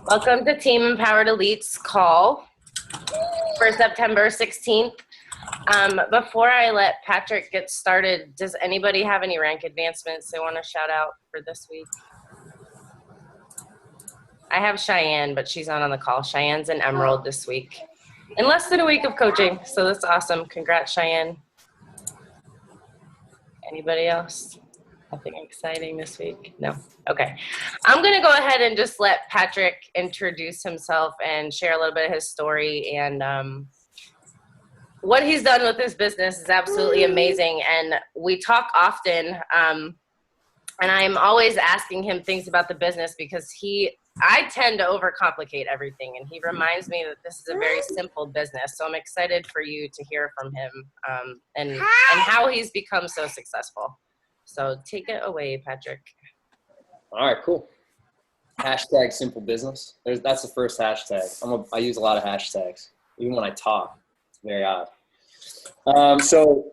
Welcome to Team Empowered Elite's call for September 16th. Before I let Patrick get started, does anybody have any rank advancements they want to shout out for this week? I have Cheyenne, but she's not on the call. Cheyenne's an Emerald this week. In less than a week of coaching, so that's awesome. Congrats, Cheyenne. Anybody else? Nothing exciting this week? No? Okay. I'm going to go ahead and just let Patrick introduce himself and share a little bit of his story. And what he's done with his business is absolutely amazing. And we talk often, and I'm always asking him things about the business because I tend to overcomplicate everything. And he reminds me that this is a very simple business. So I'm excited for you to hear from him and how he's become so successful. So take it away, Patrick. All right, cool. Hashtag simple business. That's the first hashtag. I use a lot of hashtags, even when I talk. It's very odd. So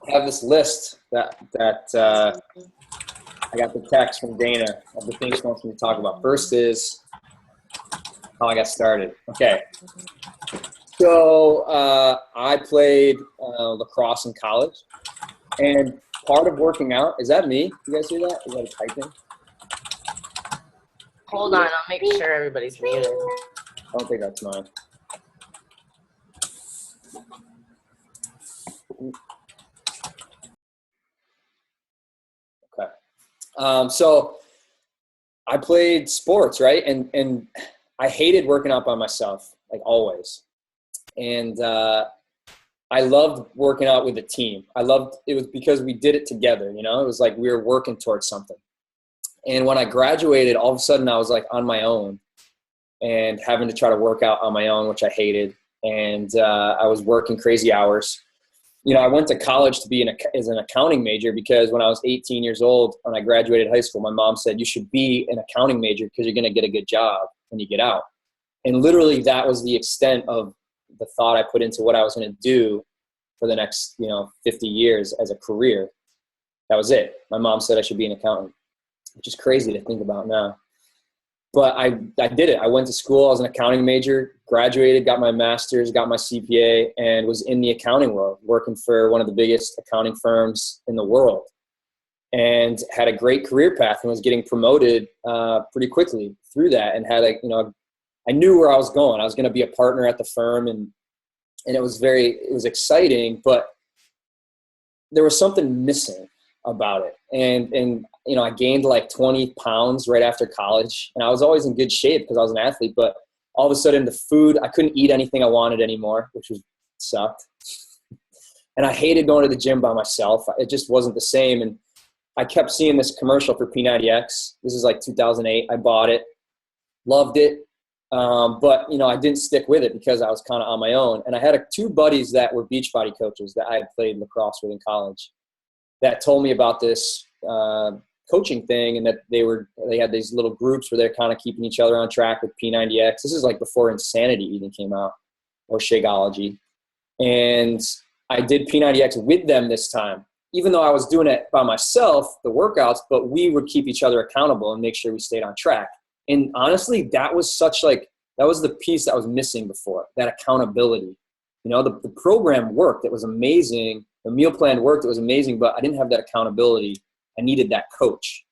I have this list that I got the text from Dana of the things she wants me to talk about. First is how I got started. Okay. So I played lacrosse in college, and part of working out, is that me? You guys hear that? Is that a typing? Hold on, I'll make sure everybody's muted. I don't think that's mine. Okay. So I played sports, right? And I hated working out by myself, like always. And I loved working out with a team. It was because we did it together, you know? It was like we were working towards something. And when I graduated, all of a sudden I was like on my own and having to try to work out on my own, which I hated. And I was working crazy hours. You know, I went to college to be as an accounting major because when I was 18 years old, when I graduated high school, my mom said, you should be an accounting major because you're going to get a good job when you get out. And literally that was the extent of the thought I put into what I was going to do for the next, 50 years as a career. That was it. My mom said I should be an accountant, which is crazy to think about now. But I did it. I went to school. I was an accounting major, graduated, got my master's, got my CPA, and was in the accounting world, working for one of the biggest accounting firms in the world, and had a great career path and was getting promoted pretty quickly through that, and had I knew where I was going. I was going to be a partner at the firm, and it was exciting, but there was something missing about it. And I gained like 20 pounds right after college, and I was always in good shape because I was an athlete, but all of a sudden the food, I couldn't eat anything I wanted anymore, which sucked. And I hated going to the gym by myself. It just wasn't the same. And I kept seeing this commercial for P90X. This is like 2008. I bought it, loved it. But I didn't stick with it because I was kind of on my own. And I had two buddies that were beach body coaches that I had played lacrosse with in college that told me about this coaching thing, and that they had these little groups where they're kind of keeping each other on track with P90X. This is like before Insanity even came out, or Shakeology. And I did P90X with them this time, even though I was doing it by myself, the workouts, but we would keep each other accountable and make sure we stayed on track. And honestly, that was that was the piece that was missing before, that accountability. The program worked. It was amazing. The meal plan worked. It was amazing, but I didn't have that accountability. I needed that coach.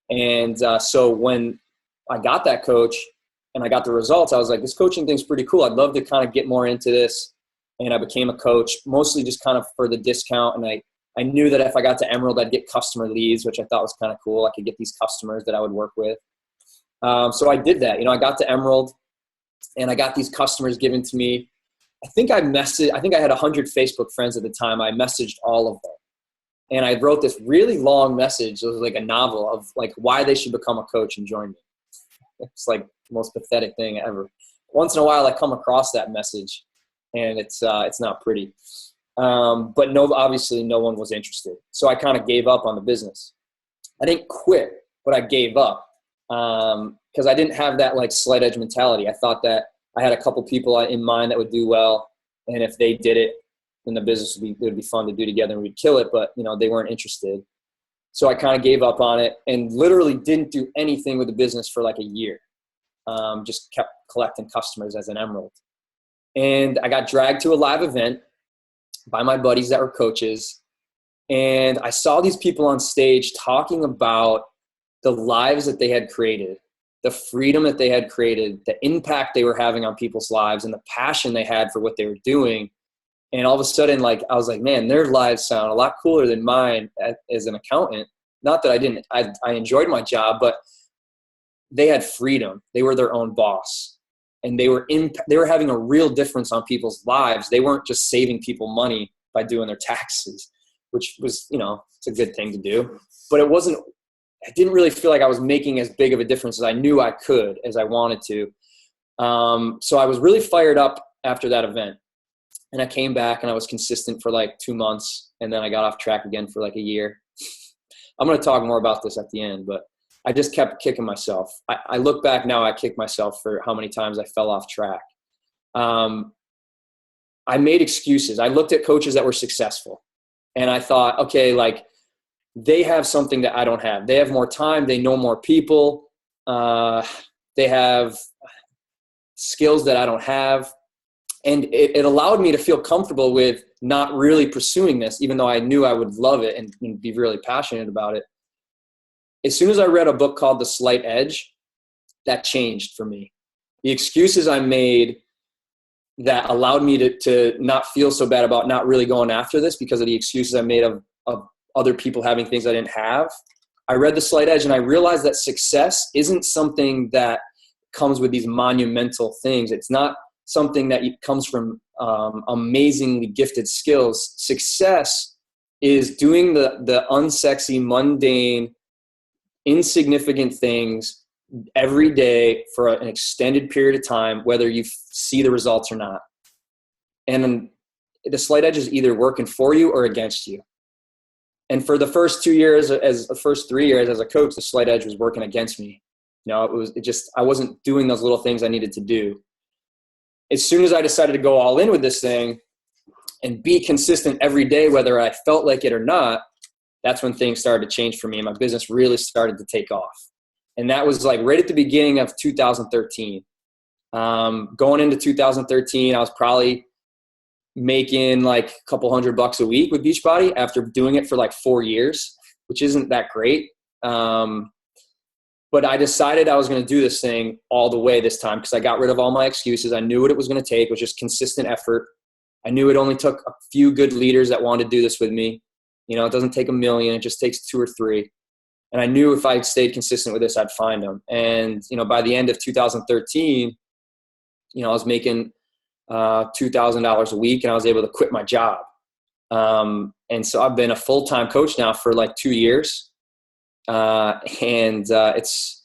And so when I got that coach and I got the results, I was like, this coaching thing's pretty cool. I'd love to kind of get more into this. And I became a coach, mostly just kind of for the discount. And I knew that if I got to Emerald, I'd get customer leads, which I thought was kind of cool. I could get these customers that I would work with. So I did that. I got to Emerald and I got these customers given to me. I think I had 100 Facebook friends at the time. I messaged all of them. And I wrote this really long message. It was like a novel of like why they should become a coach and join me. It's like the most pathetic thing ever. Once in a while I come across that message and it's not pretty. But obviously no one was interested. So I kind of gave up on the business. I didn't quit, but I gave up. Because I didn't have that like slight edge mentality. I thought that I had a couple people in mind that would do well, and if they did it, then the business would be fun to do together and we'd kill it. But they weren't interested, so I kind of gave up on it and literally didn't do anything with the business for like a year. just kept collecting customers as an emerald. And I got dragged to a live event by my buddies that were coaches. And I saw these people on stage talking about the lives that they had created, the freedom that they had created, the impact they were having on people's lives, and the passion they had for what they were doing. And all of a sudden, like, I was like, man, their lives sound a lot cooler than mine as an accountant. Not that I didn't, I enjoyed my job, but they had freedom. They were their own boss, and they were having a real difference on people's lives. They weren't just saving people money by doing their taxes, which was, it's a good thing to do, but I didn't really feel like I was making as big of a difference as I knew I could, as I wanted to. So I was really fired up after that event, and I came back and I was consistent for like 2 months, and then I got off track again for like a year. I'm going to talk more about this at the end, but I just kept kicking myself. I look back now, I kick myself for how many times I fell off track. I made excuses. I looked at coaches that were successful, and I thought, okay, like, they have something that I don't have. They have more time. They know more people. They have skills that I don't have. And it allowed me to feel comfortable with not really pursuing this, even though I knew I would love it and be really passionate about it. As soon as I read a book called The Slight Edge, that changed for me. The excuses I made that allowed me to not feel so bad about not really going after this because of the excuses I made of other people having things I didn't have. I read The Slight Edge, and I realized that success isn't something that comes with these monumental things. It's not something that comes from amazingly gifted skills. Success is doing the unsexy, mundane, insignificant things every day for an extended period of time, whether you see the results or not. And the Slight Edge is either working for you or against you. And for the first 3 years as a coach, the Slight Edge was working against me. I wasn't doing those little things I needed to do. As soon as I decided to go all in with this thing and be consistent every day, whether I felt like it or not, that's when things started to change for me, and my business really started to take off. And that was like right at the beginning of 2013. Going into 2013, I was probably making like a couple $100 a week with Beachbody after doing it for like 4 years, which isn't that great. But I decided I was going to do this thing all the way this time because I got rid of all my excuses. I knew what it was going to take. It was just consistent effort. I knew it only took a few good leaders that wanted to do this with me. It doesn't take a million. It just takes 2 or 3. And I knew if I stayed consistent with this, I'd find them. And, by the end of 2013, I was making $2,000 a week, and I was able to quit my job. And so I've been a full-time coach now for like 2 years. It's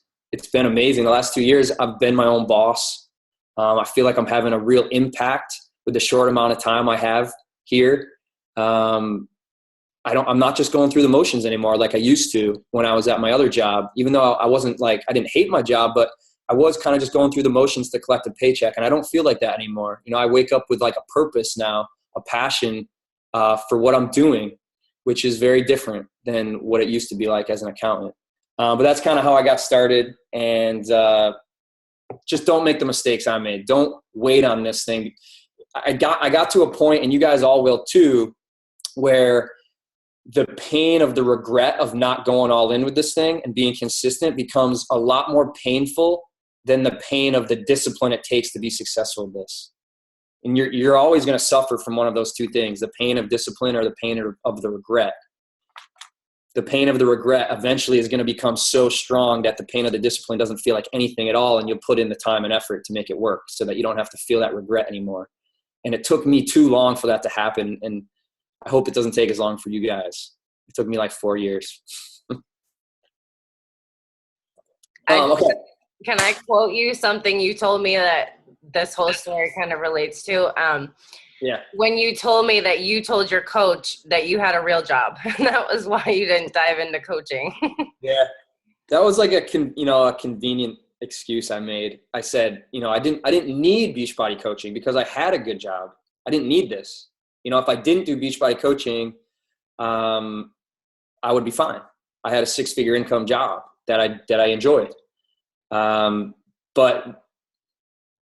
been amazing. The last 2 years, I've been my own boss. I feel like I'm having a real impact with the short amount of time I have here. I'm not just going through the motions anymore like I used to when I was at my other job, even though I didn't hate my job, but I was kind of just going through the motions to collect a paycheck. And I don't feel like that anymore. I wake up with like a purpose now, a passion for what I'm doing, which is very different than what it used to be like as an accountant. But that's kind of how I got started. And just don't make the mistakes I made. Don't wait on this thing. I got to a point, and you guys all will too, where the pain of the regret of not going all in with this thing and being consistent becomes a lot more painful than the pain of the discipline it takes to be successful with this. And you're always going to suffer from one of those two things, the pain of discipline or the pain of the regret. The pain of the regret eventually is going to become so strong that the pain of the discipline doesn't feel like anything at all, and you'll put in the time and effort to make it work so that you don't have to feel that regret anymore. And it took me too long for that to happen, and I hope it doesn't take as long for you guys. It took me like 4 years. Okay. Can I quote you something you told me that this whole story kind of relates to? Yeah. When you told me that you told your coach that you had a real job, that was why you didn't dive into coaching. Yeah. That was like a convenient excuse I made. I said, I didn't need Beachbody coaching because I had a good job. I didn't need this. If I didn't do Beachbody coaching, I would be fine. I had a 6-figure income job that I enjoyed. But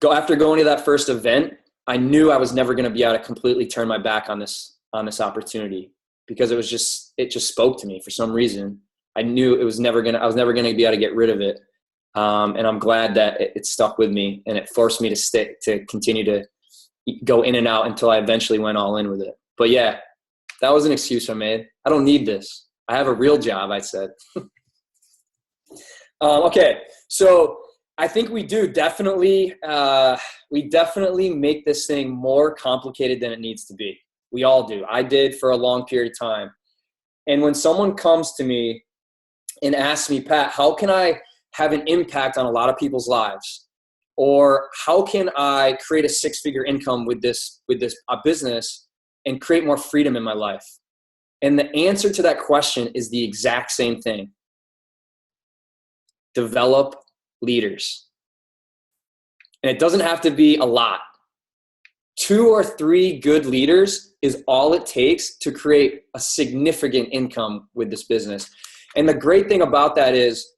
after going to that first event, I knew I was never going to be able to completely turn my back on this opportunity, because it just spoke to me for some reason. I knew I was never going to be able to get rid of it. And I'm glad that it stuck with me, and it forced me to continue to go in and out until I eventually went all in with it. But yeah, that was an excuse I made. I don't need this. I have a real job, I said. Okay. So I think we definitely make this thing more complicated than it needs to be. We all do. I did for a long period of time. And when someone comes to me and asks me, Pat, how can I have an impact on a lot of people's lives? Or how can I create a 6-figure income with this business and create more freedom in my life? And the answer to that question is the exact same thing. Develop leaders. And it doesn't have to be a lot. 2 or 3 good leaders is all it takes to create a significant income with this business. And the great thing about that is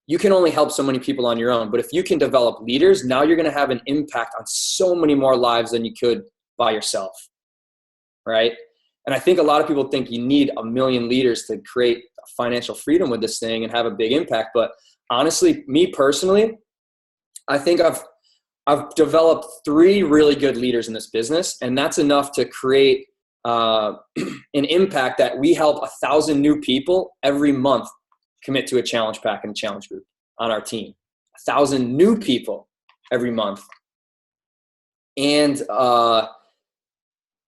you can only help so many people on your own. But if you can develop leaders, now you're going to have an impact on so many more lives than you could by yourself, right? And I think a lot of people think you need 1 million leaders to create financial freedom with this thing and have a big impact. But honestly, me personally, I think I've developed 3 really good leaders in this business, and that's enough to create an impact that we help 1,000 new people every month commit to a challenge pack and a challenge group on our team. 1,000 new people every month. And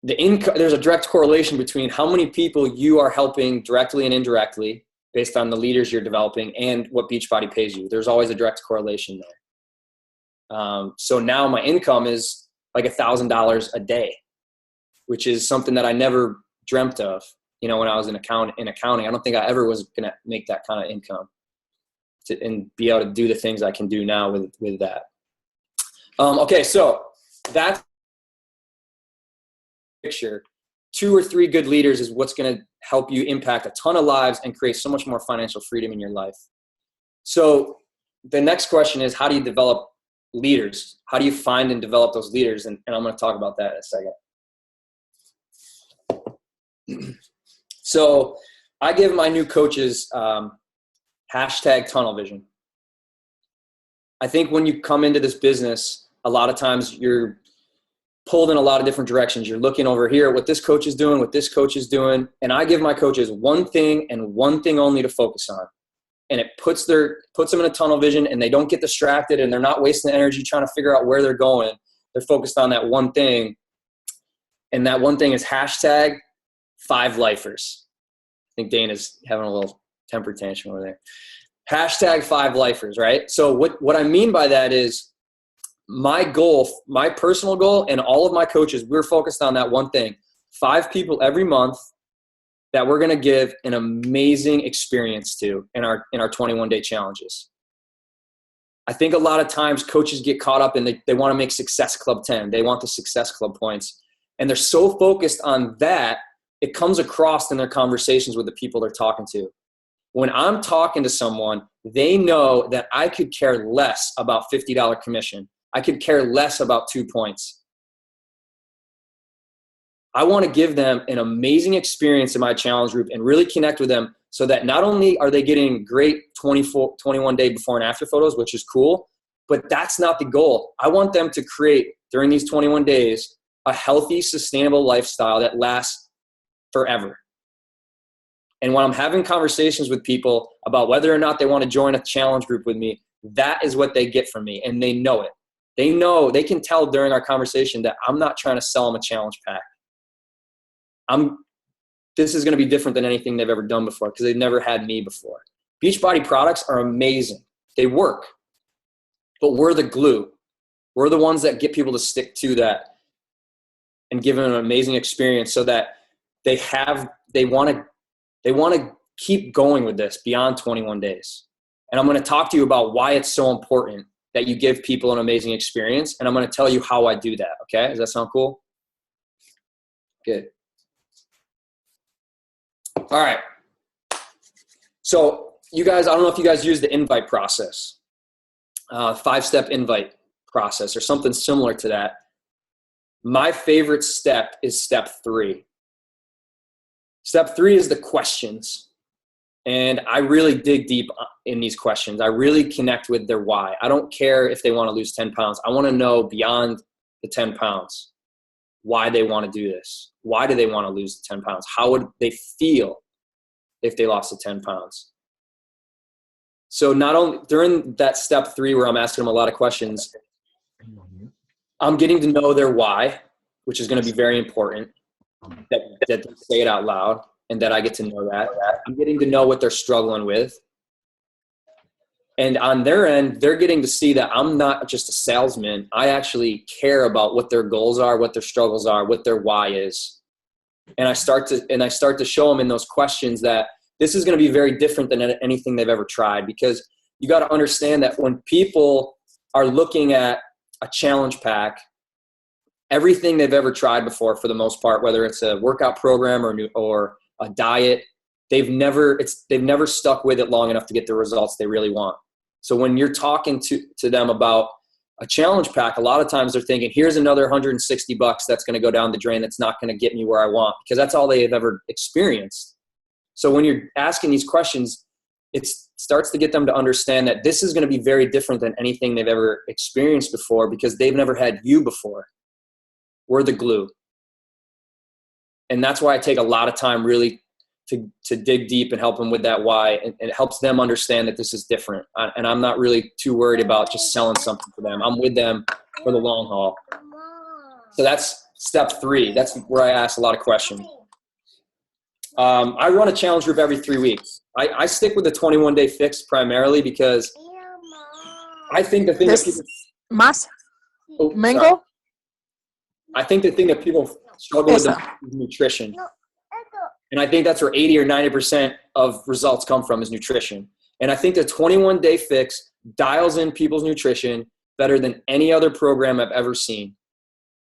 there's a direct correlation between how many people you are helping directly and indirectly based on the leaders you're developing and what Beachbody pays you. There's always a direct correlation there. So now my income is like $1,000 a day, which is something that I never dreamt of. When I was in accounting, I don't think I ever was going to make that kind of income and be able to do the things I can do now with that. Okay, so that's picture. 2 or 3 good leaders is what's going to help you impact a ton of lives and create so much more financial freedom in your life. So the next question is, how do you develop leaders? How do you find and develop those leaders? And I'm going to talk about that in a second. So I give my new coaches hashtag tunnel vision. I think when you come into this business, a lot of times you're pulled in a lot of different directions. You're looking over here at what this coach is doing, what this coach is doing. And I give my coaches one thing and one thing only to focus on. And it puts them in a tunnel vision, and they don't get distracted, and they're not wasting energy trying to figure out where they're going. They're focused on that one thing. And that one thing is hashtag 5 lifers. I think Dana's having a little temper tantrum over there. Hashtag 5 lifers, right? So what I mean by that is my goal, my personal goal, and all of my coaches, we're focused on that one thing. 5 people every month that we're going to give an amazing experience to in our 21-day challenges. I think a lot of times coaches get caught up and they want to make Success Club 10. They want the Success Club points. And they're so focused on that, it comes across in their conversations with the people they're talking to. When I'm talking to someone, they know that I could care less about $50 commission. I could care less about 2 points. I want to give them an amazing experience in my challenge group and really connect with them so that not only are they getting great 21-day before and after photos, which is cool, but that's not the goal. I want them to create, during these 21 days, a healthy, sustainable lifestyle that lasts forever. And when I'm having conversations with people about whether or not they want to join a challenge group with me, that is what they get from me, and they know it. They know, they can tell during our conversation that I'm not trying to sell them a challenge pack. This is going to be different than anything they've ever done before because they've never had me before. Beachbody products are amazing. They work. But we're the glue. We're the ones that get people to stick to that and give them an amazing experience so that they want to keep going with this beyond 21 days. And I'm going to talk to you about why it's so important that you give people an amazing experience. And I'm going to tell you how I do that. Okay. Does that sound cool? Good. All right. So you guys, I don't know if you guys use the invite process. 5-step invite process or something similar to that. My favorite step is step 3. Step 3 is the questions. And I really dig deep in these questions. I really connect with their why. I don't care if they want to lose 10 pounds. I want to know beyond the 10 pounds why they want to do this. Why do they want to lose the 10 pounds? How would they feel if they lost the 10 pounds? So not only during that step 3 where I'm asking them a lot of questions, I'm getting to know their why, which is going to be very important, that they say it out loud and that I get to know that. I'm getting to know what they're struggling with. And on their end, they're getting to see that I'm not just a salesman. I actually care about what their goals are, what their struggles are, what their why is. And I start to show them in those questions that this is going to be very different than anything they've ever tried, because you got to understand that when people are looking at a challenge pack, everything they've ever tried before, for the most part, whether it's a workout program or a diet, they've never stuck with it long enough to get the results they really want. So when you're talking to them about a challenge pack, a lot of times they're thinking, here's another $160 that's going to go down the drain. That's not going to get me where I want, because that's all they have ever experienced. So when you're asking these questions, it starts to get them to understand that this is going to be very different than anything they've ever experienced before, because they've never had you before. We're the glue. And that's why I take a lot of time really to dig deep and help them with that why, and it helps them understand that this is different. And I'm not really too worried about just selling something for them. I'm with them for the long haul. So that's step 3. That's where I ask a lot of questions. I run a challenge group every 3 weeks. I stick with the 21-day fix primarily because I think the thing that people mango. I think the thing that people struggle with is nutrition. And I think that's where 80 or 90% of results come from, is nutrition. And I think the 21-day fix dials in people's nutrition better than any other program I've ever seen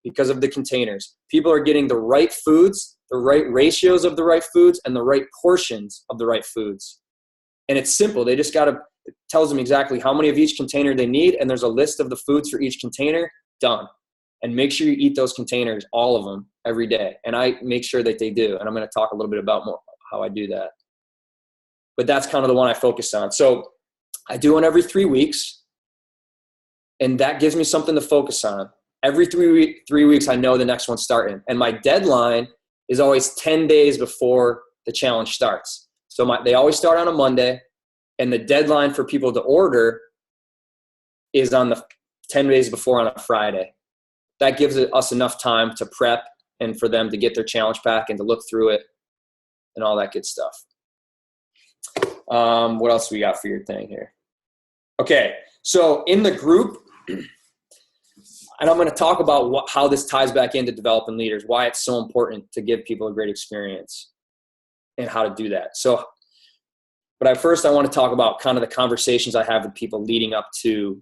because of the containers. People are getting the right foods, the right ratios of the right foods, and the right portions of the right foods. And it's simple. They just it tells them exactly how many of each container they need, and there's a list of the foods for each container. Done. And make sure you eat those containers, all of them, every day. And I make sure that they do. And I'm going to talk a little bit about more how I do that. But that's kind of the one I focus on. So I do one every 3 weeks, and that gives me something to focus on. Every 3 weeks, I know the next one's starting. And my deadline is always 10 days before the challenge starts. So they always start on a Monday, and the deadline for people to order is on the 10 days before on a Friday. That gives us enough time to prep and for them to get their challenge pack and to look through it and all that good stuff. What else we got for your thing here? Okay, so in the group, and I'm going to talk about how this ties back into developing leaders, why it's so important to give people a great experience and how to do that. So, but first I want to talk about kind of the conversations I have with people leading up to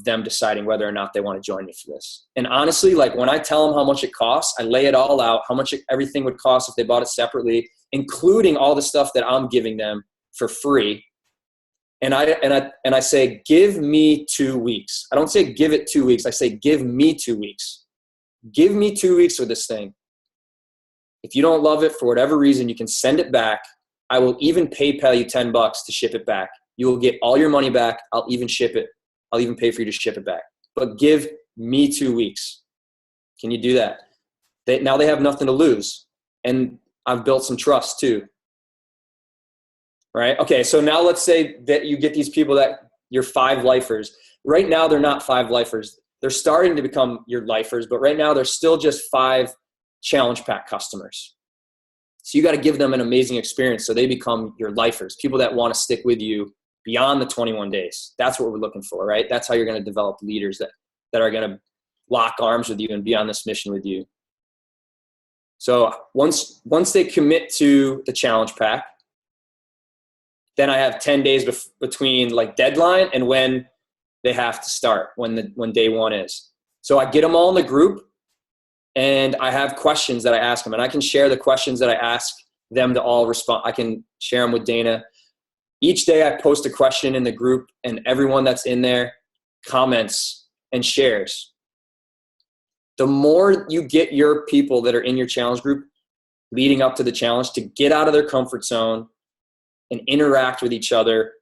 them deciding whether or not they want to join me for this. And honestly, like when I tell them how much it costs, I lay it all out, how much everything would cost if they bought it separately, including all the stuff that I'm giving them for free. And I say, give me 2 weeks. I don't say give it 2 weeks. I say, give me 2 weeks. Give me 2 weeks with this thing. If you don't love it for whatever reason, you can send it back. I will even PayPal you $10 to ship it back. You will get all your money back. I'll even ship it. I'll even pay for you to ship it back. But give me 2 weeks. Can you do that? Now they have nothing to lose. And I've built some trust too. Right? Okay, so now let's say that you get these people that you're 5 lifers. Right now they're not 5 lifers. They're starting to become your lifers, but right now they're still just 5 challenge pack customers. So you got to give them an amazing experience so they become your lifers, people that want to stick with you beyond the 21 days. That's what we're looking for, right? That's how you're going to develop leaders that are going to lock arms with you and be on this mission with you. So once they commit to the challenge pack, then I have 10 days between like deadline and when they have to start, when day 1 is. So I get them all in the group, and I have questions that I ask them, and I can share the questions that I ask them to all respond. I can share them with Dana. Each day I post a question in the group, and everyone that's in there comments, and shares. The more you get your people that are in your challenge group leading up to the challenge to get out of their comfort zone and interact with each other,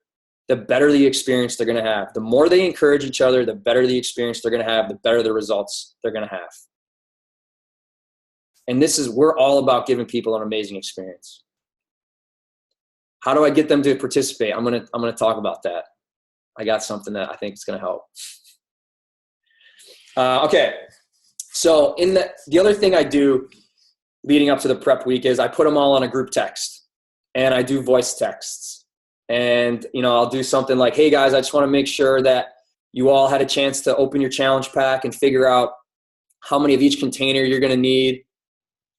the better the experience they're going to have. The more they encourage each other, the better the experience they're going to have, the better the results they're going to have. And we're all about giving people an amazing experience. How do I get them to participate? I'm going to talk about that. I got something that I think is going to help. Okay. So the other thing I do leading up to the prep week is I put them all on a group text, and I do voice texts. And, I'll do something like, hey guys, I just want to make sure that you all had a chance to open your challenge pack and figure out how many of each container you're going to need.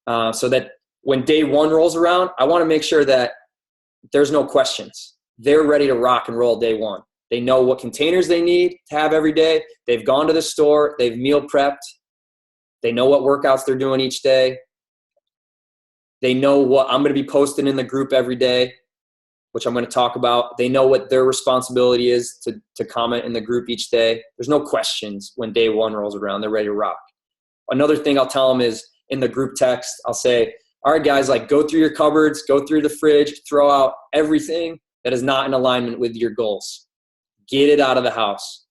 So that when day one rolls around, I want to make sure that there's no questions. They're ready to rock and roll day one. They know what containers they need to have every day. They've gone to the store. They've meal prepped. They know what workouts they're doing each day. They know what I'm going to be posting in the group every day, which I'm going to talk about. They know what their responsibility is to comment in the group each day. There's no questions when day one rolls around. They're ready to rock. Another thing I'll tell them is in the group text, I'll say, all right, guys, go through your cupboards, go through the fridge, throw out everything that is not in alignment with your goals. Get it out of the house.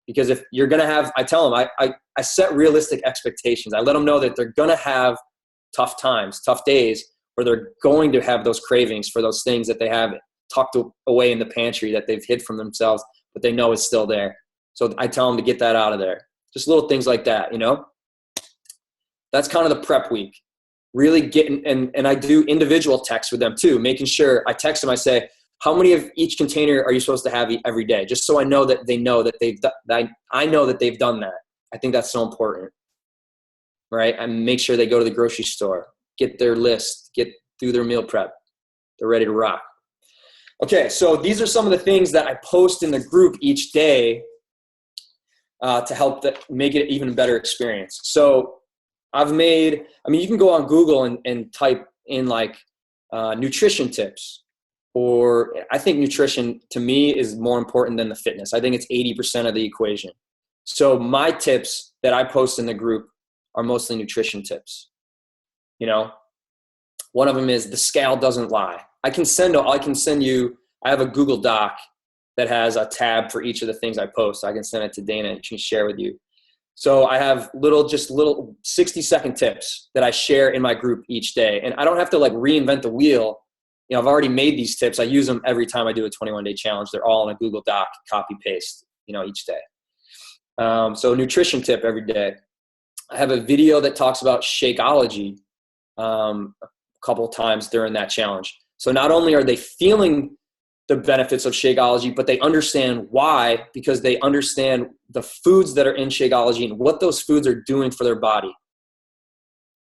Because if you're going to have, I tell them, I set realistic expectations. I let them know that they're going to have tough times, tough days, where they're going to have those cravings for those things that they have tucked away in the pantry that they've hid from themselves, but they know is still there. So I tell them to get that out of there. Just little things like that, That's kind of the prep week. Really getting, and I do individual texts with them too, making sure I text them, I say, how many of each container are you supposed to have every day? Just so I know that they know that I know that they've done that. I think that's so important, right? And make sure they go to the grocery store, get their list, get through their meal prep. They're ready to rock. Okay, so these are some of the things that I post in the group each day to help make it an even better experience. So you can go on Google and type in nutrition tips. Or I think nutrition to me is more important than the fitness. I think it's 80% of the equation. So my tips that I post in the group are mostly nutrition tips. One of them is the scale doesn't lie. I have a Google Doc that has a tab for each of the things I post. I can send it to Dana and she can share with you. So I have little 60-second tips that I share in my group each day. And I don't have to reinvent the wheel. I've already made these tips. I use them every time I do a 21-day challenge. They're all in a Google Doc, copy paste, each day. So nutrition tip every day. I have a video that talks about Shakeology a couple times during that challenge. So not only are they feeling the benefits of Shakeology, but they understand why, because they understand the foods that are in Shakeology and what those foods are doing for their body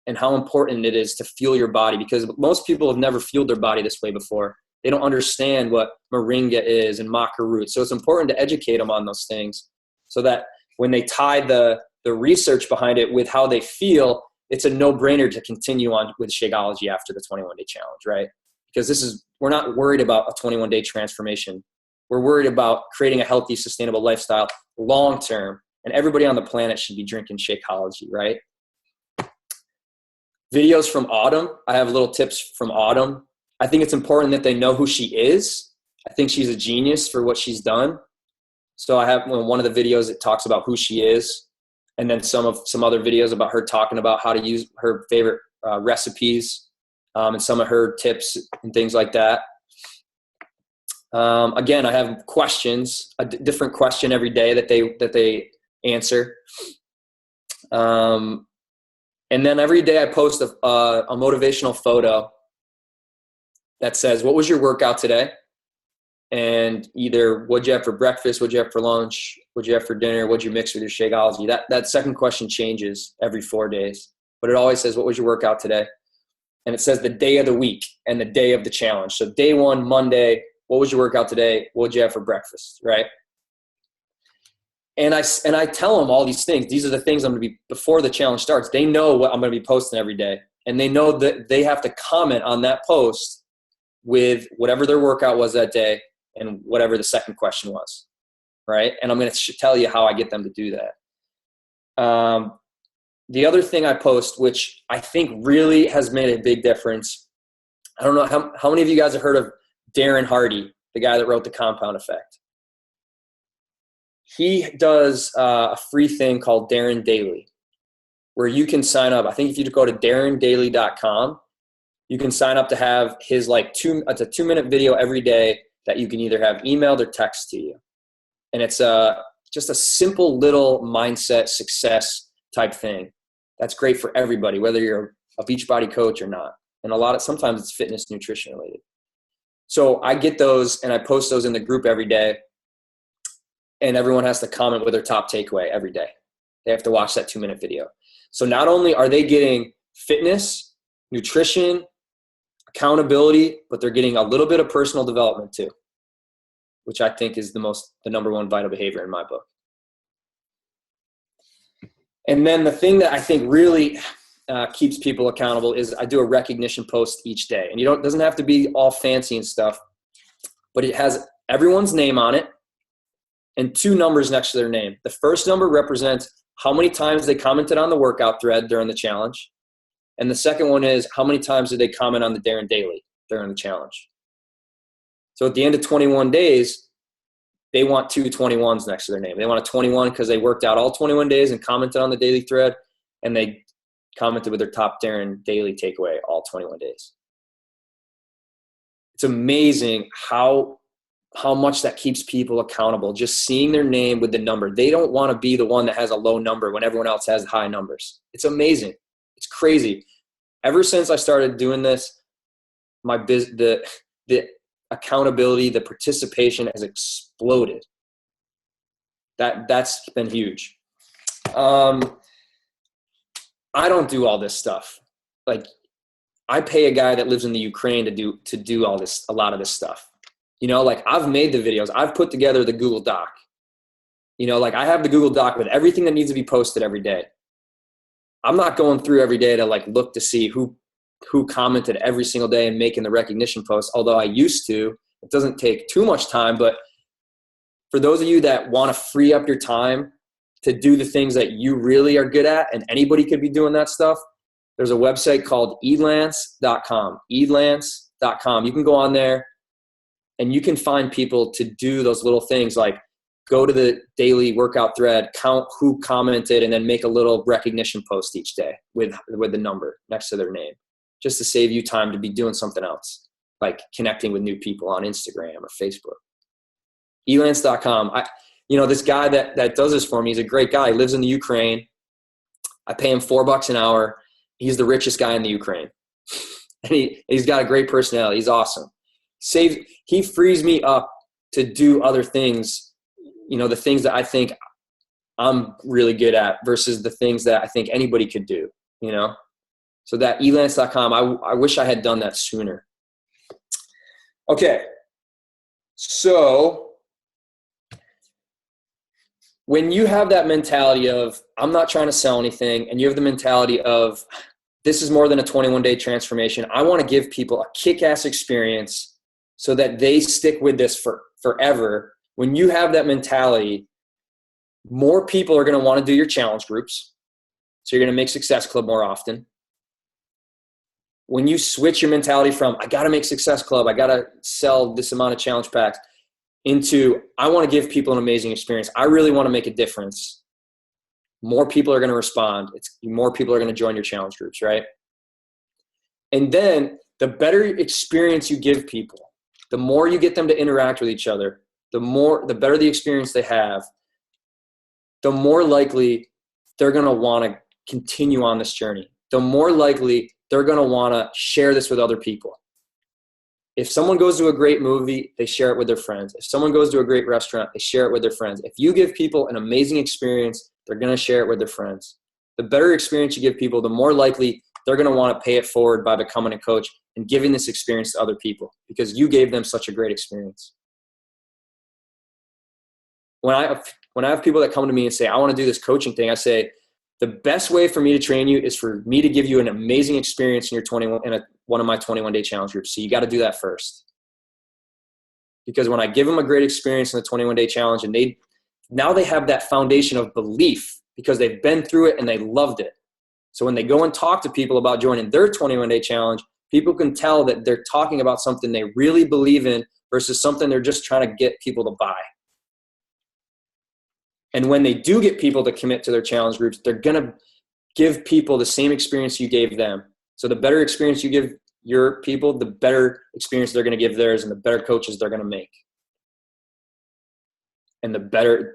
and how important it is to fuel your body, because most people have never fueled their body this way before. They don't understand what moringa is and maca root. So it's important to educate them on those things so that when they tie the research behind it with how they feel, it's a no-brainer to continue on with Shakeology after the 21-day challenge, right? Because we're not worried about a 21-day transformation. We're worried about creating a healthy, sustainable lifestyle long-term, and everybody on the planet should be drinking Shakeology, right? Videos from Autumn. I have little tips from Autumn. I think it's important that they know who she is. I think she's a genius for what she's done. So I have one of the videos that talks about who she is, and then some other videos about her talking about how to use her favorite recipes and some of her tips and things like that. Again, I have questions, a different question every day that they answer. And then every day I post a motivational photo that says, what was your workout today? And either what'd you have for breakfast, what'd you have for lunch, what'd you have for dinner, what'd you mix with your Shakeology? That second question changes every 4 days, but it always says, what was your workout today? And it says the day of the week and the day of the challenge. So day one, Monday, what was your workout today? What'd you have for breakfast, right? And I tell them all these things. These are the things I'm going to be, before the challenge starts. They know what I'm going to be posting every day. And they know that they have to comment on that post with whatever their workout was that day and whatever the second question was. right? And I'm going to tell you how I get them to do that. The other thing I post, which I think really has made a big difference, I don't know how many of you guys have heard of Darren Hardy, the guy that wrote The Compound Effect. He does a free thing called Darren Daily, where you can sign up. I think if you go to darrendaily.com, you can sign up to have his it's a 2-minute video every day that you can either have emailed or text to you. And it's just a simple little mindset success type thing. That's great for everybody, whether you're a Beachbody coach or not. And sometimes it's fitness, nutrition related. So I get those and I post those in the group every day. And everyone has to comment with their top takeaway every day. They have to watch that 2-minute video. So not only are they getting fitness, nutrition, accountability, but they're getting a little bit of personal development too, which I think is the number one vital behavior in my book. And then the thing that I think really keeps people accountable is I do a recognition post each day. And it doesn't have to be all fancy and stuff, but it has everyone's name on it and 2 numbers next to their name. The first number represents how many times they commented on the workout thread during the challenge. And the second one is how many times did they comment on the Darren Daily during the challenge. So at the end of 21 days, they want 2 21s next to their name. They want a 21 because they worked out all 21 days and commented on the daily thread, and they commented with their top Darren Daily takeaway all 21 days. It's amazing how much that keeps people accountable, just seeing their name with the number. They don't want to be the one that has a low number when everyone else has high numbers. It's amazing. It's crazy. Ever since I started doing this, the accountability, the participation has exploded. That's been huge. I don't do all this stuff. Like, I pay a guy that lives in the Ukraine to do all this, a lot of this stuff. I've made the videos. I've put together the Google Doc. I have the Google Doc with everything that needs to be posted every day. I'm not going through every day to look to see who commented every single day and making the recognition post, although I used to. It doesn't take too much time, but for those of you that want to free up your time to do the things that you really are good at, and anybody could be doing that stuff, there's a website called elance.com. elance.com. You can go on there and you can find people to do those little things, like go to the daily workout thread, count who commented, and then make a little recognition post each day with the number next to their name, just to save you time to be doing something else, like connecting with new people on Instagram or Facebook. elance.com. This guy that does this for me, he's a great guy. He lives in the Ukraine. I pay him $4 an hour. He's the richest guy in the Ukraine. And he's got a great personality. He's awesome. He frees me up to do other things, the things that I think I'm really good at versus the things that I think anybody could do, So that elance.com, I wish I had done that sooner. Okay. So when you have that mentality of, I'm not trying to sell anything, and you have the mentality of, this is more than a 21-day transformation, I want to give people a kick-ass experience so that they stick with this forever. When you have that mentality, more people are going to want to do your challenge groups. So you're going to make Success Club more often. When you switch your mentality from, I got to make Success Club, I got to sell this amount of challenge packs, into, I want to give people an amazing experience, I really want to make a difference, more people are going to respond. More people are going to join your challenge groups, right? And then the better experience you give people, the more you get them to interact with each other, the better the experience they have, the more likely they're going to want to continue on this journey. The more likely they're going to want to share this with other people. If someone goes to a great movie, they share it with their friends. If someone goes to a great restaurant, they share it with their friends. If you give people an amazing experience, they're going to share it with their friends. The better experience you give people, the more likely they're going to want to pay it forward by becoming a coach and giving this experience to other people because you gave them such a great experience. When I have people that come to me and say, I want to do this coaching thing, I say, the best way for me to train you is for me to give you an amazing experience in your one of my 21-day challenge groups. So you got to do that first. Because when I give them a great experience in the 21-day challenge and now they have that foundation of belief because they've been through it and they loved it. So when they go and talk to people about joining their 21-day challenge, people can tell that they're talking about something they really believe in versus something they're just trying to get people to buy. And when they do get people to commit to their challenge groups, they're going to give people the same experience you gave them. So the better experience you give your people, the better experience they're going to give theirs, and the better coaches they're going to make. And the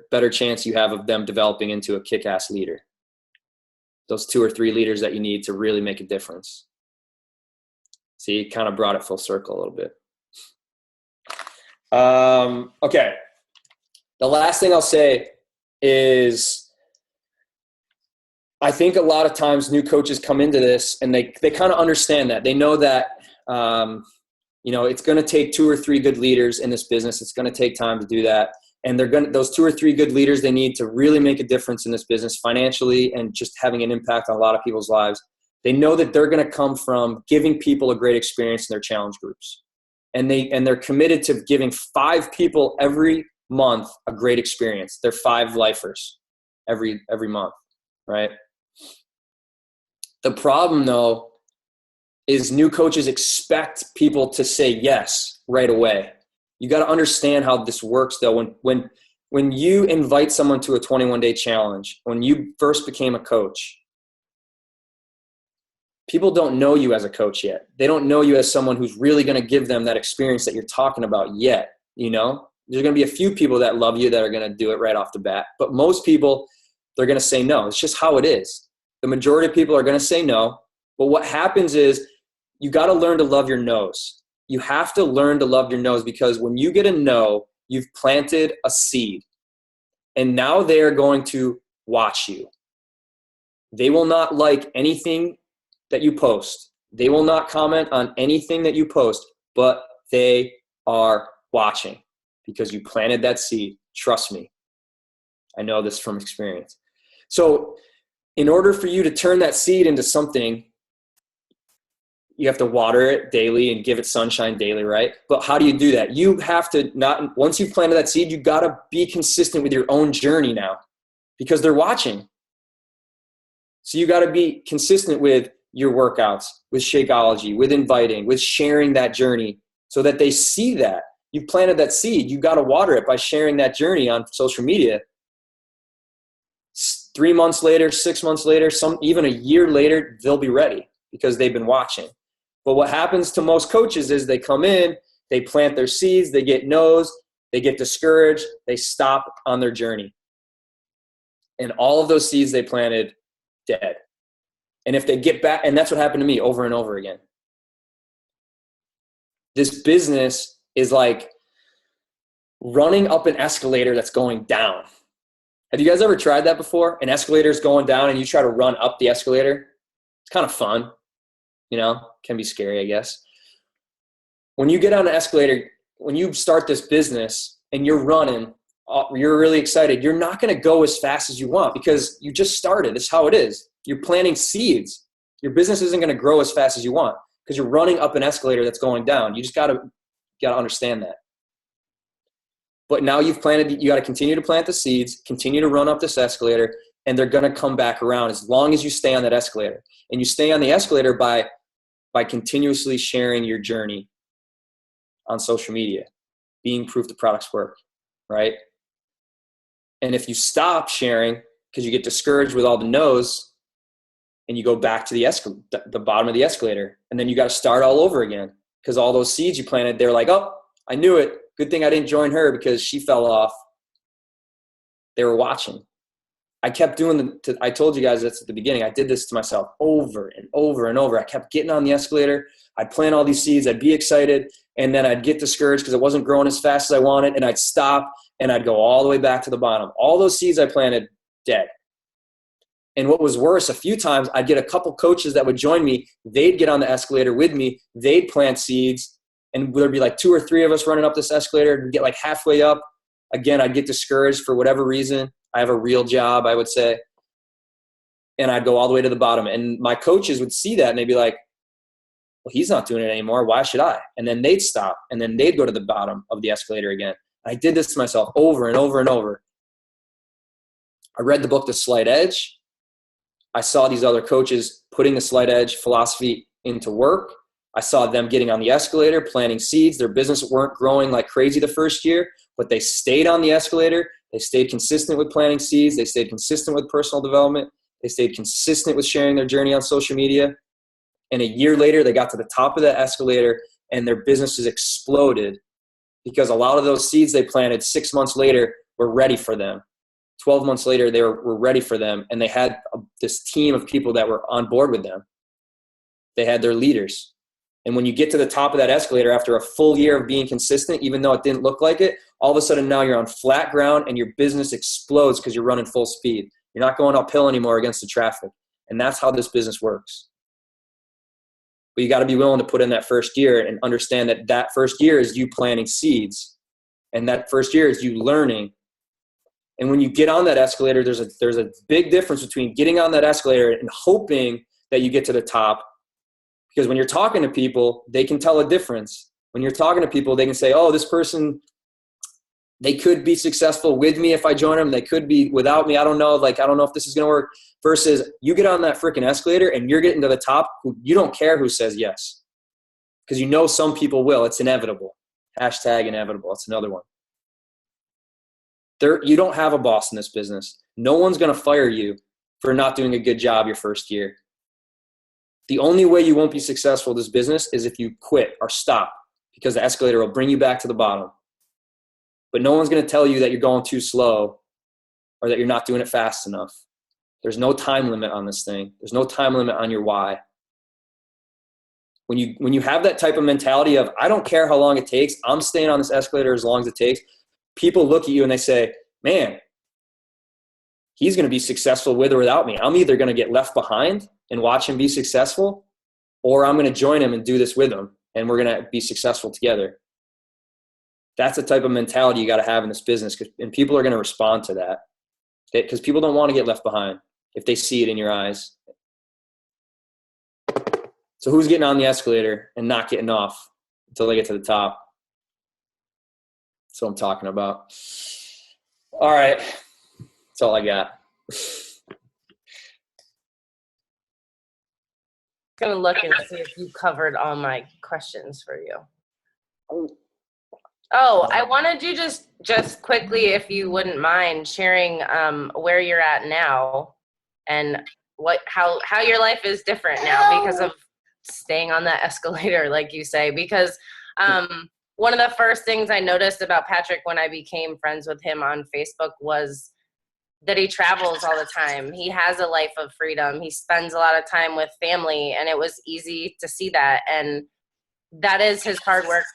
better chance you have of them developing into a kick-ass leader. Those 2 or 3 leaders that you need to really make a difference. See, kind of brought it full circle a little bit. Okay. The last thing I'll say is I think a lot of times new coaches come into this and they kind of understand that. They know that, it's going to take 2 or 3 good leaders in this business. It's going to take time to do that. And those 2 or 3 good leaders they need to really make a difference in this business financially and just having an impact on a lot of people's lives. They know that they're going to come from giving people a great experience in their challenge groups. And they're committed to giving 5 people every month a great experience. They're 5 lifers every month, right? The problem though is new coaches expect people to say yes right away. You got to understand how this works though. When you invite someone to a 21-day challenge, when you first became a coach, people don't know you as a coach yet. They don't know you as someone who's really going to give them that experience that you're talking about yet. There's going to be a few people that love you that are going to do it right off the bat. But most people, they're going to say no. It's just how it is. The majority of people are going to say no. But what happens is you got to learn to love your no's. You have to learn to love your no's because when you get a no, you've planted a seed. And now they're going to watch you. They will not like anything that you post. They will not comment on anything that you post, but they are watching because you planted that seed. Trust me. I know this from experience. So in order for you to turn that seed into something, you have to water it daily and give it sunshine daily, right? But how do you do that? You have to once you've planted that seed, you got to be consistent with your own journey now because they're watching. So you got to be consistent with your workouts, with Shakeology, with inviting, with sharing that journey so that they see that. You've planted that seed. You got to water it by sharing that journey on social media. 3 months later, 6 months later, even a year later, they'll be ready because they've been watching. But what happens to most coaches is they come in, they plant their seeds, they get no's, they get discouraged, they stop on their journey. And all of those seeds they planted, dead. And if they get back, and that's what happened to me over and over again. This business is like running up an escalator that's going down. Have you guys ever tried that before? An escalator is going down and you try to run up the escalator. It's kind of fun, can be scary, I guess. When you get on an escalator, when you start this business and you're running, you're really excited. You're not going to go as fast as you want because you just started. It's how it is. You're planting seeds. Your business isn't going to grow as fast as you want because you're running up an escalator that's going down. You just got to understand that. But now you've planted, you got to continue to plant the seeds, continue to run up this escalator, and they're going to come back around as long as you stay on that escalator. And you stay on the escalator by continuously sharing your journey on social media, being proof the products work, right? And if you stop sharing because you get discouraged with all the no's and you go back to the bottom of the escalator, and then you got to start all over again because all those seeds you planted, they're like, oh, I knew it. Good thing I didn't join her because she fell off. They were watching. I kept doing I told you guys this at the beginning. I did this to myself over and over and over. I kept getting on the escalator. I'd plant all these seeds. I'd be excited. And then I'd get discouraged because it wasn't growing as fast as I wanted. And I'd stop and I'd go all the way back to the bottom. All those seeds I planted, dead. And what was worse, a few times I'd get a couple coaches that would join me. They'd get on the escalator with me. They'd plant seeds. And there'd be like 2 or 3 of us running up this escalator and get like halfway up. Again, I'd get discouraged for whatever reason. I have a real job, I would say. And I'd go all the way to the bottom. And my coaches would see that and they'd be like, well, he's not doing it anymore. Why should I? And then they'd stop. And then they'd go to the bottom of the escalator again. I did this to myself over and over and over. I read the book, The Slight Edge. I saw these other coaches putting the Slight Edge philosophy into work. I saw them getting on the escalator, planting seeds. Their business weren't growing like crazy the first year, but they stayed on the escalator. They stayed consistent with planting seeds. They stayed consistent with personal development. They stayed consistent with sharing their journey on social media. And a year later, they got to the top of that escalator and their businesses exploded because a lot of those seeds they planted 6 months later were ready for them. 12 months later, they were ready for them. And they had this team of people that were on board with them. They had their leaders. And when you get to the top of that escalator after a full year of being consistent, even though it didn't look like it, all of a sudden now you're on flat ground and your business explodes because you're running full speed. You're not going uphill anymore against the traffic. And that's how this business works. But you got to be willing to put in that first year and understand that that first year is you planting seeds. And that first year is you learning. And when you get on that escalator, there's a big difference between getting on that escalator and hoping that you get to the top. Because when you're talking to people, they can tell a difference. When you're talking to people, they can say, oh, this person, they could be successful with me if I join them. They could be without me. I don't know. Like, I don't know if this is going to work. Versus you get on that freaking escalator and you're getting to the top. You don't care who says yes. Because you know some people will. It's inevitable. Hashtag inevitable. It's another one. You don't have a boss in this business. No one's going to fire you for not doing a good job your first year. The only way you won't be successful in this business is if you quit or stop, because the escalator will bring you back to the bottom. But no one's going to tell you that you're going too slow or that you're not doing it fast enough. There's no time limit on this thing. There's no time limit on your why. When you have that type of mentality of, I don't care how long it takes, I'm staying on this escalator as long as it takes, people look at you and they say, man, he's going to be successful with or without me. I'm either going to get left behind and watch him be successful, or I'm going to join him and do this with him, and we're going to be successful together. That's the type of mentality you got to have in this business, and people are going to respond to that because people don't want to get left behind if they see it in your eyes. So who's getting on the escalator and not getting off until they get to the top? That's what I'm talking about. All right. That's all I got. I'm gonna look and see if you covered all my questions for you. Oh, I wanted you just quickly, if you wouldn't mind, sharing where you're at now and how your life is different now because of staying on that escalator, like you say. Because one of the first things I noticed about Patrick when I became friends with him on Facebook was that he travels all the time. He has a life of freedom. He spends a lot of time with family, and it was easy to see that. And that is his hard work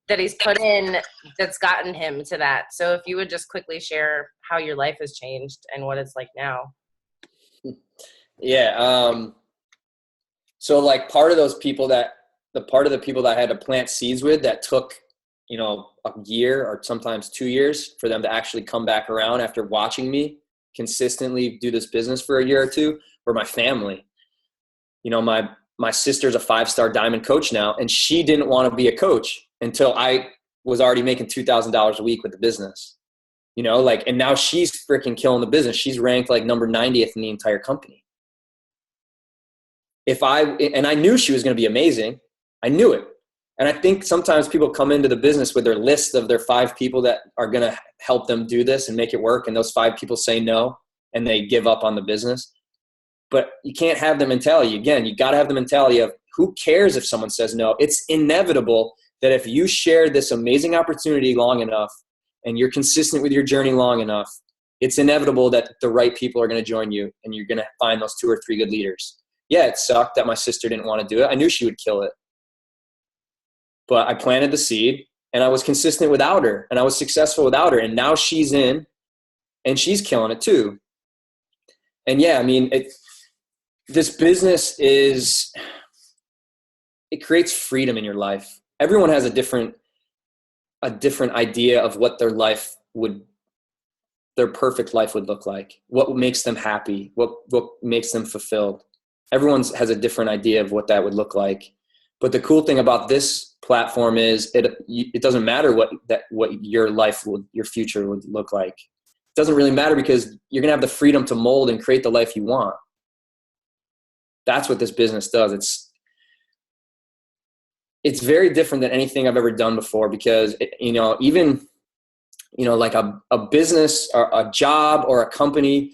that he's put in that's gotten him to that. So if you would just quickly share how your life has changed and what it's like now. Yeah. So like part of the people that I had to plant seeds with that took, a year or sometimes 2 years for them to actually come back around after watching me consistently do this business for a year or two were my family. My sister's a 5-star diamond coach now, and she didn't want to be a coach until I was already making $2,000 a week with the business, and now she's freaking killing the business. She's ranked like number 90th in the entire company. And I knew she was going to be amazing. I knew it. And I think sometimes people come into the business with their list of their 5 people that are going to help them do this and make it work. And those 5 people say no, and they give up on the business. But you can't have the mentality. Again, you got to have the mentality of who cares if someone says no. It's inevitable that if you share this amazing opportunity long enough and you're consistent with your journey long enough, it's inevitable that the right people are going to join you and you're going to find those 2 or 3 good leaders. Yeah, it sucked that my sister didn't want to do it. I knew she would kill it. But I planted the seed and I was consistent without her and I was successful without her. And now she's in and she's killing it too. And yeah, this business it creates freedom in your life. Everyone has a different idea of what their perfect life would look like. What makes them happy? What makes them fulfilled? Everyone has a different idea of what that would look like. But the cool thing about this platform is it doesn't matter what your future would look like. doesn't really matter because you're going to have the freedom to mold and create the life you want. That's what this business does. It's very different than anything I've ever done before because, even, like a business or a job or a company,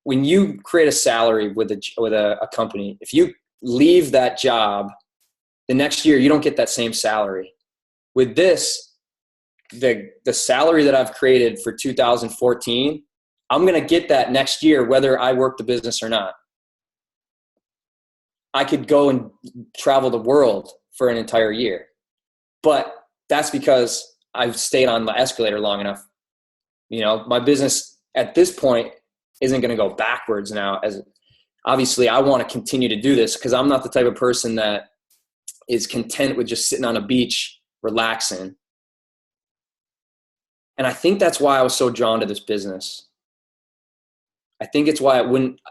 when you create a salary with a company, if you leave that job the next year, you don't get that same salary. With this, the salary that I've created for 2014, I'm going to get that next year, whether I work the business or not. I could go and travel the world for an entire year, but that's because I've stayed on the escalator long enough. My business at this point isn't going to go backwards now. As obviously I want to continue to do this because I'm not the type of person that is content with just sitting on a beach, relaxing. And I think that's why I was so drawn to this business. I think it's why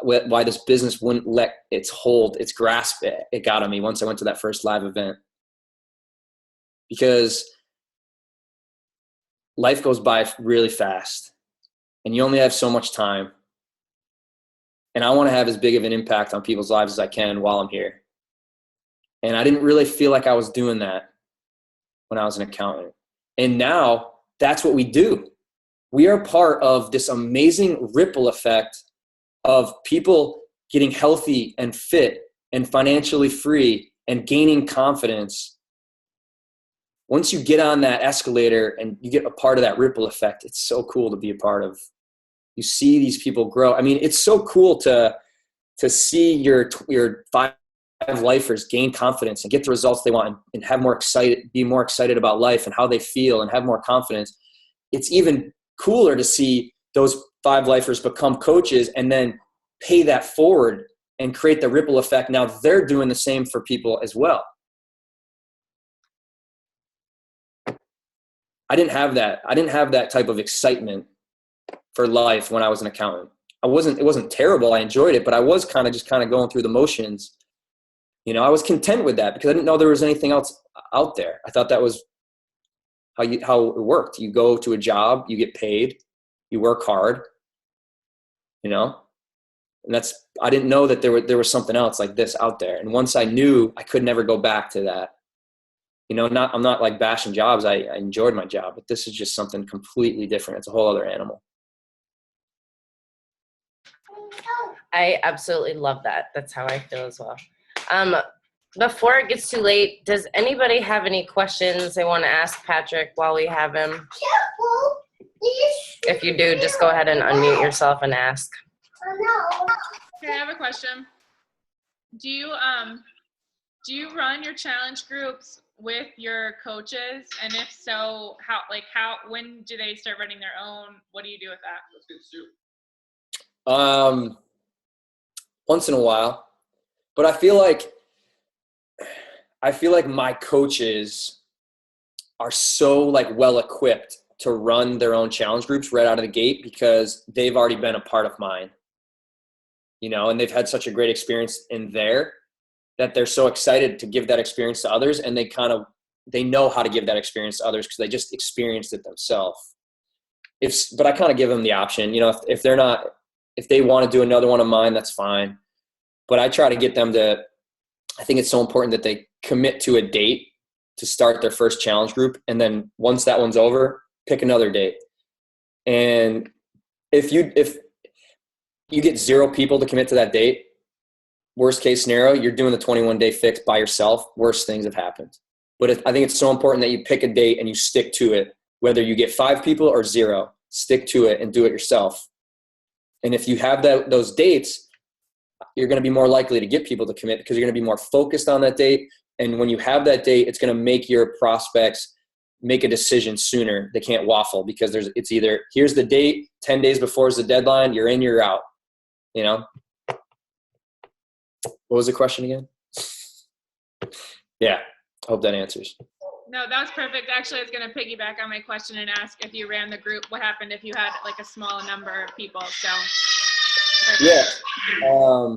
why this business wouldn't let its grasp it got on me once I went to that first live event. Because life goes by really fast and you only have so much time. And I want to have as big of an impact on people's lives as I can while I'm here. And I didn't really feel like I was doing that when I was an accountant. And now that's what we do. We are part of this amazing ripple effect of people getting healthy and fit and financially free and gaining confidence. Once you get on that escalator and you get a part of that ripple effect, it's so cool to be a part of. You see these people grow. I mean, it's so cool to see your five lifers gain confidence and get the results they want and be more excited about life and how they feel and have more confidence. It's even cooler to see those 5 lifers become coaches and then pay that forward and create the ripple effect. Now they're doing the same for people as well. I didn't have that. I didn't have that type of excitement for life when I was an accountant. It wasn't terrible. I enjoyed it, but I was kind of going through the motions. I was content with that because I didn't know there was anything else out there. I thought that was how it worked. You go to a job, you get paid, you work hard, and I didn't know that there was something else like this out there. And once I knew, I could never go back to that. I'm not like bashing jobs. I enjoyed my job, but this is just something completely different. It's a whole other animal. I absolutely love that. That's how I feel as well. Before it gets too late, does anybody have any questions they want to ask Patrick while we have him? If you do, just go ahead and unmute yourself and ask. Okay, I have a question. Do you run your challenge groups with your coaches? And if so, when do they start running their own? What do you do with that? Once in a while, but I feel like my coaches are so well equipped to run their own challenge groups right out of the gate because they've already been a part of mine, and they've had such a great experience in there that they're so excited to give that experience to others. And they know how to give that experience to others because they just experienced it themselves. But I kind of give them the option, if they want to do another one of mine, that's fine. But I try to get them I think it's so important that they commit to a date to start their first challenge group. And then once that one's over, pick another date. And if you get 0 people to commit to that date, worst case scenario, you're doing the 21-day fix by yourself. Worse things have happened. But I think it's so important that you pick a date and you stick to it, whether you get 5 people or 0, stick to it and do it yourself. And if you have those dates, you're going to be more likely to get people to commit because you're going to be more focused on that date. And when you have that date, it's going to make your prospects make a decision sooner. They can't waffle because it's either here's the date, 10 days before is the deadline, you're in, you're out. What was the question again? Yeah, I hope that answers. No, that was perfect. Actually, I was going to piggyback on my question and ask if you ran the group, what happened if you had a small number of people? So. Perfect. Yeah.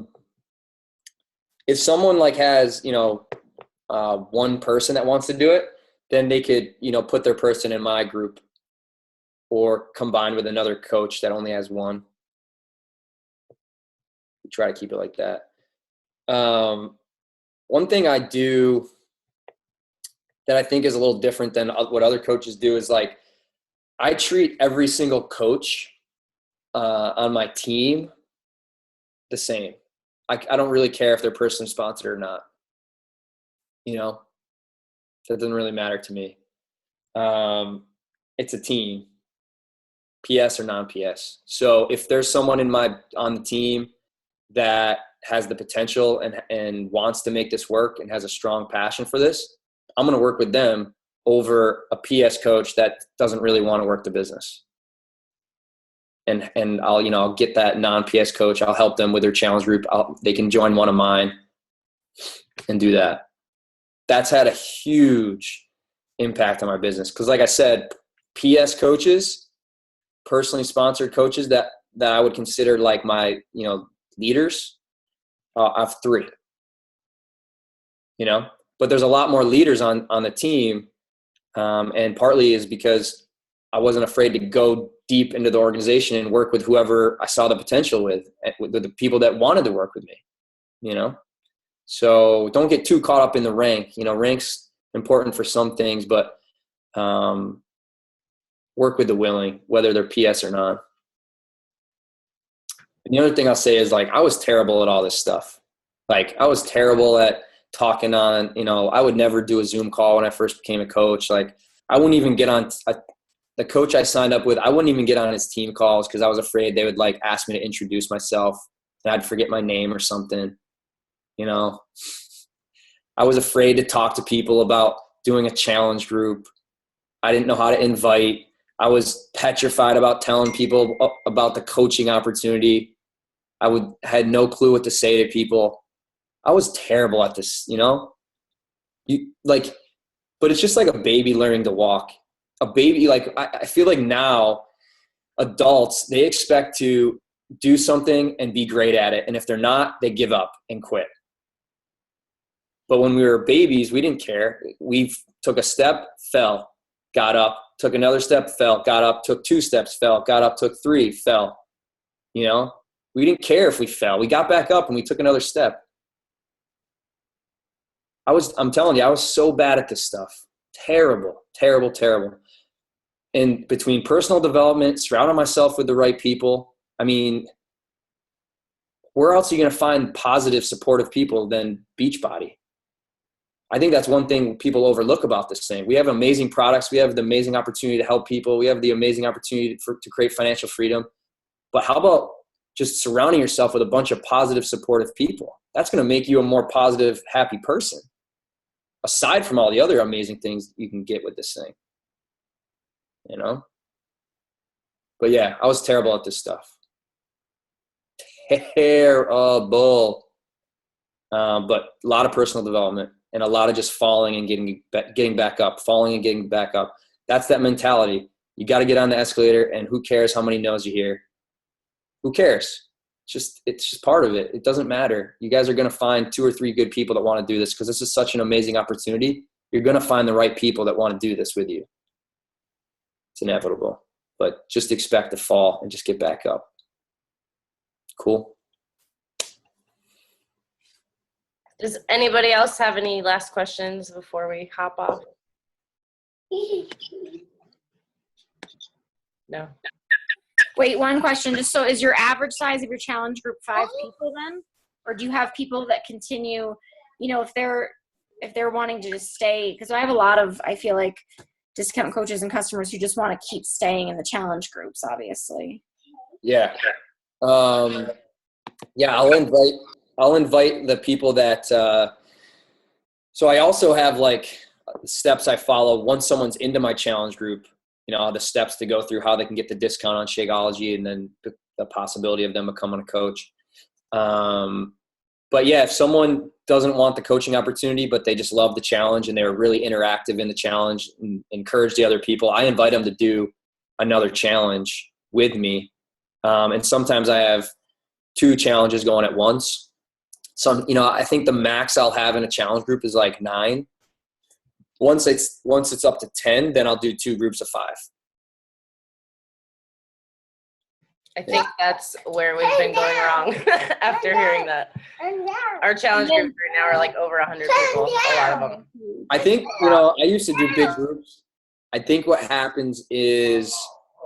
If someone has, one person that wants to do it, then they could, put their person in my group. or combined with another coach that only has one. We try to keep it like that. One thing I do that I think is a little different than what other coaches do is like, I treat every single coach on my team the same. I don't really care if they're personally sponsored or not. That doesn't really matter to me. It's a team, PS or non-PS. So if there's someone on the team that has the potential and wants to make this work and has a strong passion for this, I'm going to work with them over a PS coach that doesn't really want to work the business. And I'll get that non-PS coach. I'll help them with their challenge group. They can join one of mine and do that. That's had a huge impact on my business. Because like I said, PS coaches, personally sponsored coaches that I would consider like my, leaders, I have 3, but there's a lot more leaders on the team. And partly is because I wasn't afraid to go deep into the organization and work with whoever I saw the potential with the people that wanted to work with me, So don't get too caught up in the rank. Rank's important for some things, but work with the willing, whether they're PS or not. And the other thing I'll say is like, I was terrible at all this stuff. Like I was terrible at talking on, I would never do a Zoom call when I first became a coach. Like I wouldn't even get on the coach I signed up with. I wouldn't even get on his team calls because I was afraid they would like ask me to introduce myself and I'd forget my name or something. I was afraid to talk to people about doing a challenge group. I didn't know how to invite. I was petrified about telling people about the coaching opportunity. I had no clue what to say to people. I was terrible at this, but it's just like a baby learning to walk. A baby, like I feel like now adults, they expect to do something and be great at it. And if they're not, they give up and quit. But when we were babies, we didn't care. We took a step, fell, got up, took another step, fell, got up, took 2 steps, fell, got up, took 3, fell. We didn't care if we fell. We got back up and we took another step. I'm telling you, I was so bad at this stuff. Terrible, terrible, terrible. And between personal development, surrounding myself with the right people, I mean, where else are you going to find positive, supportive people than Beachbody? I think that's one thing people overlook about this thing. We have amazing products. We have the amazing opportunity to help people. We have the amazing opportunity to create financial freedom. But how about just surrounding yourself with a bunch of positive, supportive people? That's going to make you a more positive, happy person, aside from all the other amazing things you can get with this thing. But yeah, I was terrible at this stuff. Terrible. But a lot of personal development and a lot of just falling and getting back up, falling and getting back up. That's that mentality. You got to get on the escalator, and who cares how many no's you hear? Who cares? It's just part of it. It doesn't matter. You guys are going to find 2 or 3 good people that want to do this because this is such an amazing opportunity. You're going to find the right people that want to do this with you. It's inevitable, but just expect to fall and just get back up. Cool. Does anybody else have any last questions before we hop off? No. Wait, one question. Just so, is your average size of your challenge group 5 people then? Or do you have people that continue, if they're wanting to just stay? Because I have a lot of, I feel like, discount coaches and customers who just want to keep staying in the challenge groups, obviously. Yeah. Yeah, I'll invite the people that, so I also have like steps I follow once someone's into my challenge group, the steps to go through, how they can get the discount on Shakeology, and then the possibility of them becoming a coach. But yeah, if someone doesn't want the coaching opportunity, but they just love the challenge and they were really interactive in the challenge and encourage the other people, I invite them to do another challenge with me. And sometimes I have 2 challenges going at once. So, I think the max I'll have in a challenge group is like 9. Once it's up to 10, then I'll do 2 groups of 5. I think that's where we've been going wrong after hearing that. Our challenge groups right now are like over 100 people, a lot of them. I think, I used to do big groups. I think what happens is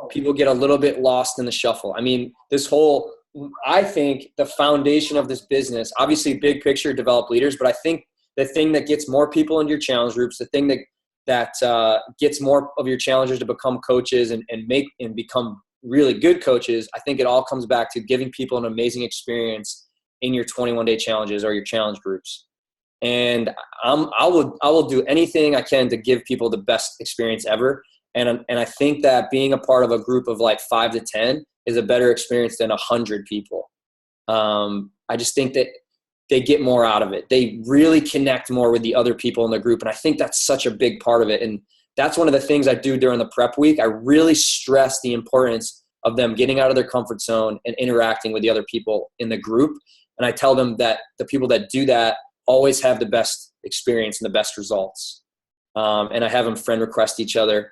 people get a little bit lost in the shuffle. I mean, I think the foundation of this business, obviously big picture, develop leaders, but I think the thing that gets more people into your challenge groups, the thing that gets more of your challengers to become coaches and become really good coaches, I think it all comes back to giving people an amazing experience in your 21-day challenges or your challenge groups. And I will do anything I can to give people the best experience ever. And I think that being a part of a group of like 5 to 10 is a better experience than 100 people. I just think that they get more out of it. They really connect more with the other people in the group. And I think that's such a big part of it. And that's one of the things I do during the prep week. I really stress the importance of them getting out of their comfort zone and interacting with the other people in the group. And I tell them that the people that do that always have the best experience and the best results. And I have them friend request each other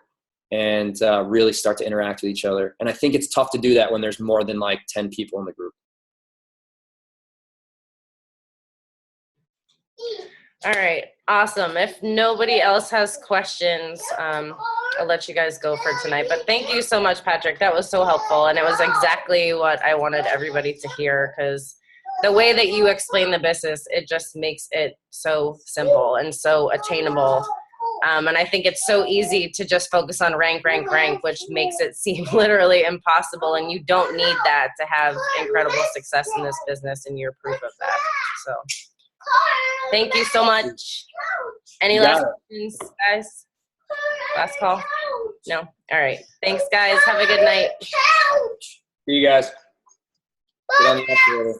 and really start to interact with each other. And I think it's tough to do that when there's more than like 10 people in the group. All right, awesome. If nobody else has questions, I'll let you guys go for tonight. But thank you so much, Patrick. That was so helpful. And it was exactly what I wanted everybody to hear, because the way that you explain the business, it just makes it so simple and so attainable. And I think it's so easy to just focus on rank, which makes it seem literally impossible. And you don't need that to have incredible success in this business, and you're proof of that. So thank you so much. Any last questions, guys? Last call? No? All right. Thanks, guys. Have a good night. See you guys. Get on the escalator.